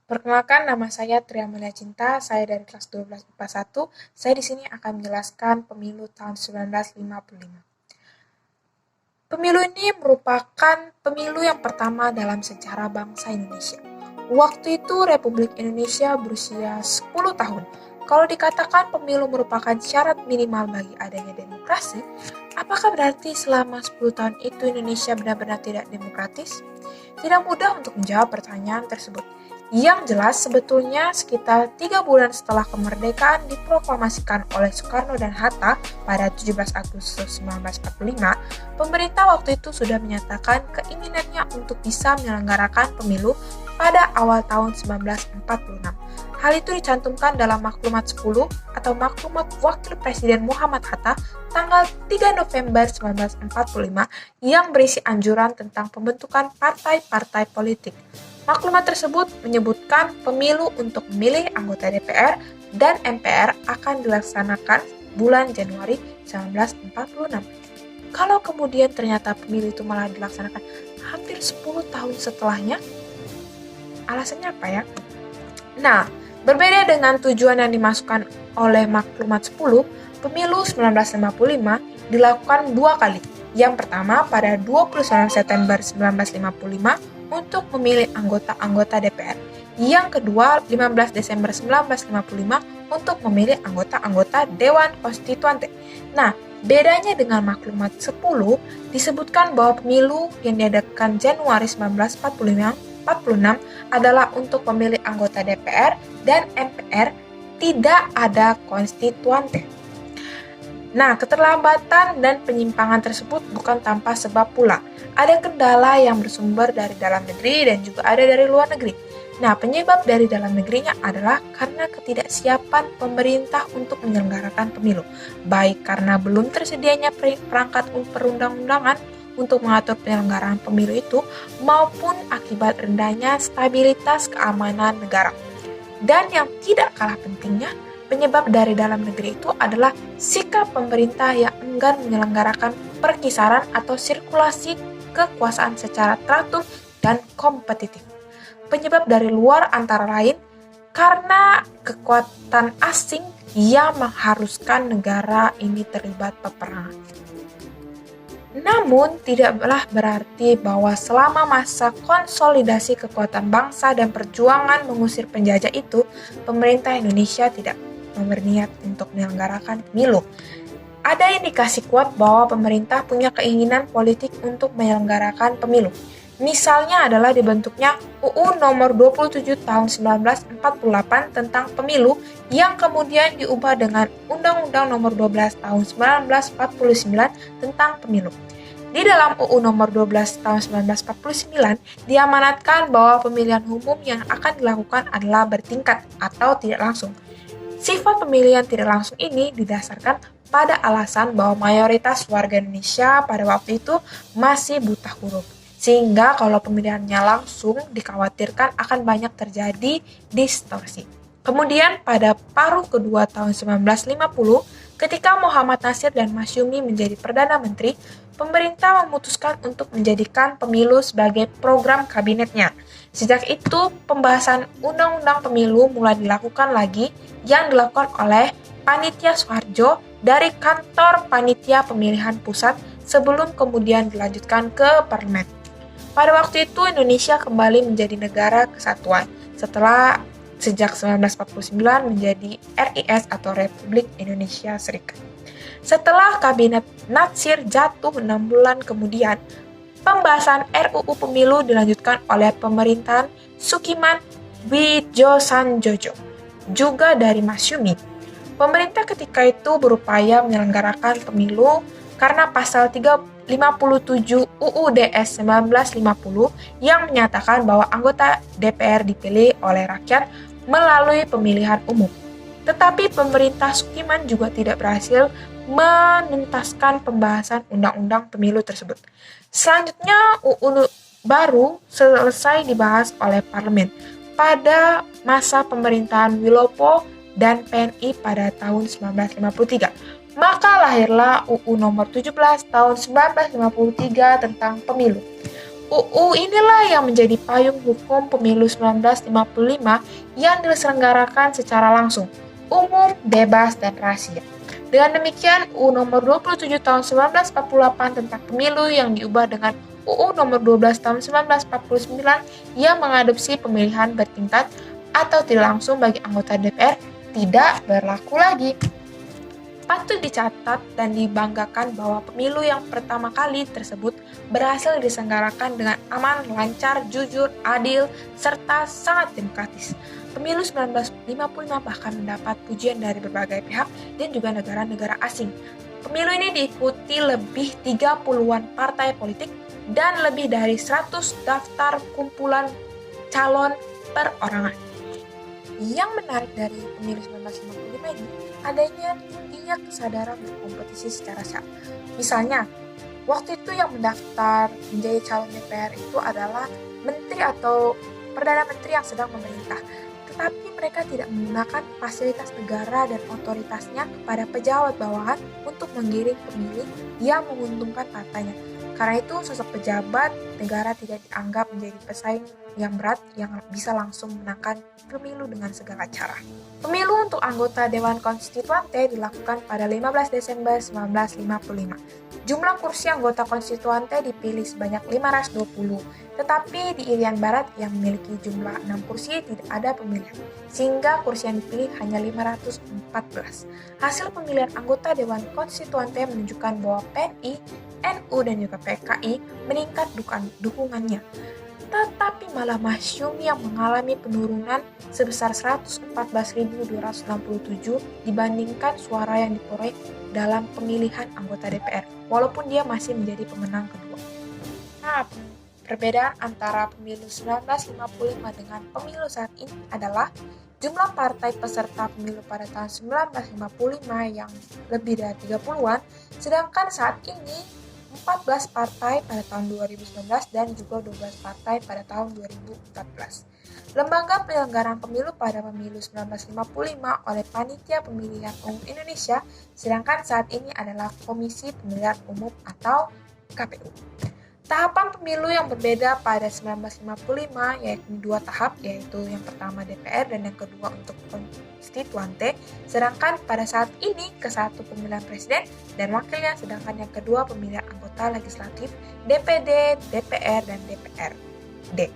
Perkenalkan, nama saya Tria Mulia Cinta, saya dari kelas 12 IPA 1. Saya di sini akan menjelaskan pemilu tahun 1955. Pemilu ini merupakan pemilu yang pertama dalam sejarah bangsa Indonesia. Waktu itu Republik Indonesia berusia 10 tahun. Kalau dikatakan pemilu merupakan syarat minimal bagi adanya demokrasi, apakah berarti selama 10 tahun itu Indonesia benar-benar tidak demokratis? Tidak mudah untuk menjawab pertanyaan tersebut. Yang jelas sebetulnya sekitar 3 bulan setelah kemerdekaan diproklamasikan oleh Soekarno dan Hatta pada 17 Agustus 1945, pemerintah waktu itu sudah menyatakan keinginannya untuk bisa menyelenggarakan pemilu pada awal tahun 1946. Hal itu dicantumkan dalam Maklumat 10 atau Maklumat Wakil Presiden Muhammad Hatta tanggal 3 November 1945 yang berisi anjuran tentang pembentukan partai-partai politik. Maklumat tersebut menyebutkan pemilu untuk memilih anggota DPR dan MPR akan dilaksanakan bulan Januari 1946. Kalau kemudian ternyata pemilu itu malah dilaksanakan hampir 10 tahun setelahnya, alasannya apa ya? Nah, berbeda dengan tujuan yang dimasukkan oleh Maklumat 10, pemilu 1955 dilakukan 2 kali. Yang pertama pada 29 September 1955 untuk memilih anggota-anggota DPR. Yang kedua, 15 Desember 1955 untuk memilih anggota-anggota Dewan Konstituante. Nah, bedanya dengan Maklumat 10 disebutkan bahwa pemilu yang diadakan Januari 1946 adalah untuk memilih anggota DPR dan MPR, tidak ada konstituante. Nah, keterlambatan dan penyimpangan tersebut bukan tanpa sebab pula. Ada kendala yang bersumber dari dalam negeri dan juga ada dari luar negeri. Nah, penyebab dari dalam negerinya adalah karena ketidaksiapan pemerintah untuk menyelenggarakan pemilu, baik karena belum tersedianya perangkat perundang-undangan untuk mengatur penyelenggaraan pemilu itu, maupun akibat rendahnya stabilitas keamanan negara. Dan yang tidak kalah pentingnya, penyebab dari dalam negeri itu adalah sikap pemerintah yang enggan menyelenggarakan perkisaran atau sirkulasi kekuasaan secara teratur dan kompetitif. Penyebab dari luar antara lain karena kekuatan asing yang mengharuskan negara ini terlibat peperangan. Namun, tidaklah berarti bahwa selama masa konsolidasi kekuatan bangsa dan perjuangan mengusir penjajah itu, pemerintah Indonesia tidak berniat untuk menyelenggarakan pemilu. Ada indikasi kuat bahwa pemerintah punya keinginan politik untuk menyelenggarakan pemilu. Misalnya adalah dibentuknya UU Nomor 27 Tahun 1948 tentang pemilu yang kemudian diubah dengan Undang-Undang Nomor 12 Tahun 1949 tentang pemilu. Di dalam UU Nomor 12 Tahun 1949 diamanatkan bahwa pemilihan umum yang akan dilakukan adalah bertingkat atau tidak langsung. Sifat pemilihan tidak langsung ini didasarkan pada alasan bahwa mayoritas warga Indonesia pada waktu itu masih buta huruf. Sehingga kalau pemilihannya langsung dikhawatirkan akan banyak terjadi distorsi. Kemudian pada paruh kedua tahun 1950, ketika Muhammad Nasir dan Masyumi menjadi Perdana Menteri, pemerintah memutuskan untuk menjadikan pemilu sebagai program kabinetnya. Sejak itu, pembahasan undang-undang pemilu mulai dilakukan lagi yang dilakukan oleh Panitia Soeharjo dari kantor Panitia Pemilihan Pusat sebelum kemudian dilanjutkan ke parlemen. Pada waktu itu Indonesia kembali menjadi negara kesatuan setelah sejak 1949 menjadi RIS atau Republik Indonesia Serikat. Setelah kabinet Natsir jatuh 6 bulan kemudian, pembahasan RUU Pemilu dilanjutkan oleh pemerintahan Sukiman Widjosanjojo, juga dari Masyumi. Pemerintah ketika itu berupaya menyelenggarakan pemilu karena pasal 57 UU DS 1950 yang menyatakan bahwa anggota DPR dipilih oleh rakyat melalui pemilihan umum. Tetapi pemerintah Sukiman juga tidak berhasil menuntaskan pembahasan undang-undang pemilu tersebut. Selanjutnya UU baru selesai dibahas oleh parlemen pada masa pemerintahan Wilopo dan PNI pada tahun 1953. Maka lahirlah UU Nomor 17 Tahun 1953 tentang pemilu. UU inilah yang menjadi payung hukum pemilu 1955 yang diselenggarakan secara langsung, umum, bebas, dan rahasia. Dengan demikian, UU nomor 27 tahun 1948 tentang pemilu yang diubah dengan UU nomor 12 tahun 1949 yang mengadopsi pemilihan bertingkat atau tidak langsung bagi anggota DPR tidak berlaku lagi. Patut dicatat dan dibanggakan bahwa pemilu yang pertama kali tersebut berhasil diselenggarakan dengan aman, lancar, jujur, adil, serta sangat demokratis. Pemilu 1955 bahkan mendapat pujian dari berbagai pihak dan juga negara-negara asing. Pemilu ini diikuti lebih 30-an partai politik dan lebih dari 100 daftar kumpulan calon perorangan. Yang menarik dari pemilu 1955 ini adanya tingginya kesadaran berkompetisi secara sehat. Misalnya, waktu itu yang mendaftar menjadi calon DPR itu adalah menteri atau perdana menteri yang sedang memerintah, tetapi mereka tidak menggunakan fasilitas negara dan otoritasnya kepada pejabat bawahan untuk menggiring pemilih yang menguntungkan partainya. Karena itu, sosok pejabat negara tidak dianggap menjadi pesaing yang berat yang bisa langsung menangkan pemilu dengan segala cara. Pemilu untuk anggota Dewan Konstituante dilakukan pada 15 Desember 1955. Jumlah kursi anggota konstituante dipilih sebanyak 520, tetapi di Irian Barat yang memiliki jumlah 6 kursi tidak ada pemilihan, sehingga kursi yang dipilih hanya 514. Hasil pemilihan anggota Dewan Konstituante menunjukkan bahwa PNI, NU, dan juga PKI meningkat dukungannya. Tetapi malah Masyumi yang mengalami penurunan sebesar 114.267 dibandingkan suara yang diperoleh dalam pemilihan anggota DPR, walaupun dia masih menjadi pemenang kedua. Nah, perbedaan antara pemilu 1955 dengan pemilu saat ini adalah jumlah partai peserta pemilu pada tahun 1955 yang lebih dari 30-an, sedangkan saat ini 14 partai pada tahun 2019 dan juga 12 partai pada tahun 2014. Lembaga penyelenggaraan pemilu pada pemilu 1955 oleh Panitia Pemilihan Umum Indonesia, sedangkan saat ini adalah Komisi Pemilihan Umum atau KPU. Tahapan pemilu yang berbeda pada 1955 yaitu dua tahap, yaitu yang pertama DPR dan yang kedua untuk konstituante, sedangkan pada saat ini ke-1 pemilihan presiden dan wakilnya, sedangkan yang kedua pemilihan anggota legislatif, DPD, DPR, dan DPRD.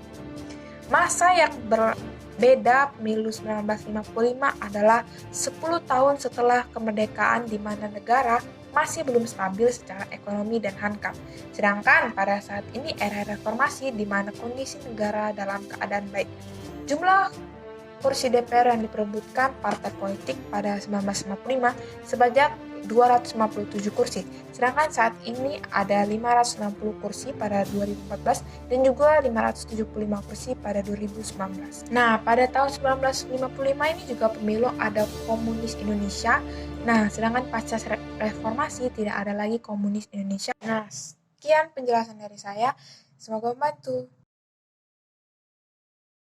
Masa yang berbeda pemilu 1955 adalah 10 tahun setelah kemerdekaan di mana negara masih belum stabil secara ekonomi dan hankam. Sedangkan pada saat ini era reformasi di mana kondisi negara dalam keadaan baik. Jumlah kursi DPR yang diperebutkan partai politik pada 1955 sebanyak 257 kursi, sedangkan saat ini ada 560 kursi pada 2014 dan juga 575 kursi pada 2019. Nah, pada tahun 1955 ini juga pemilu ada komunis Indonesia. Nah, sedangkan pasca reformasi tidak ada lagi komunis Indonesia. Nah, sekian penjelasan dari saya. Semoga membantu.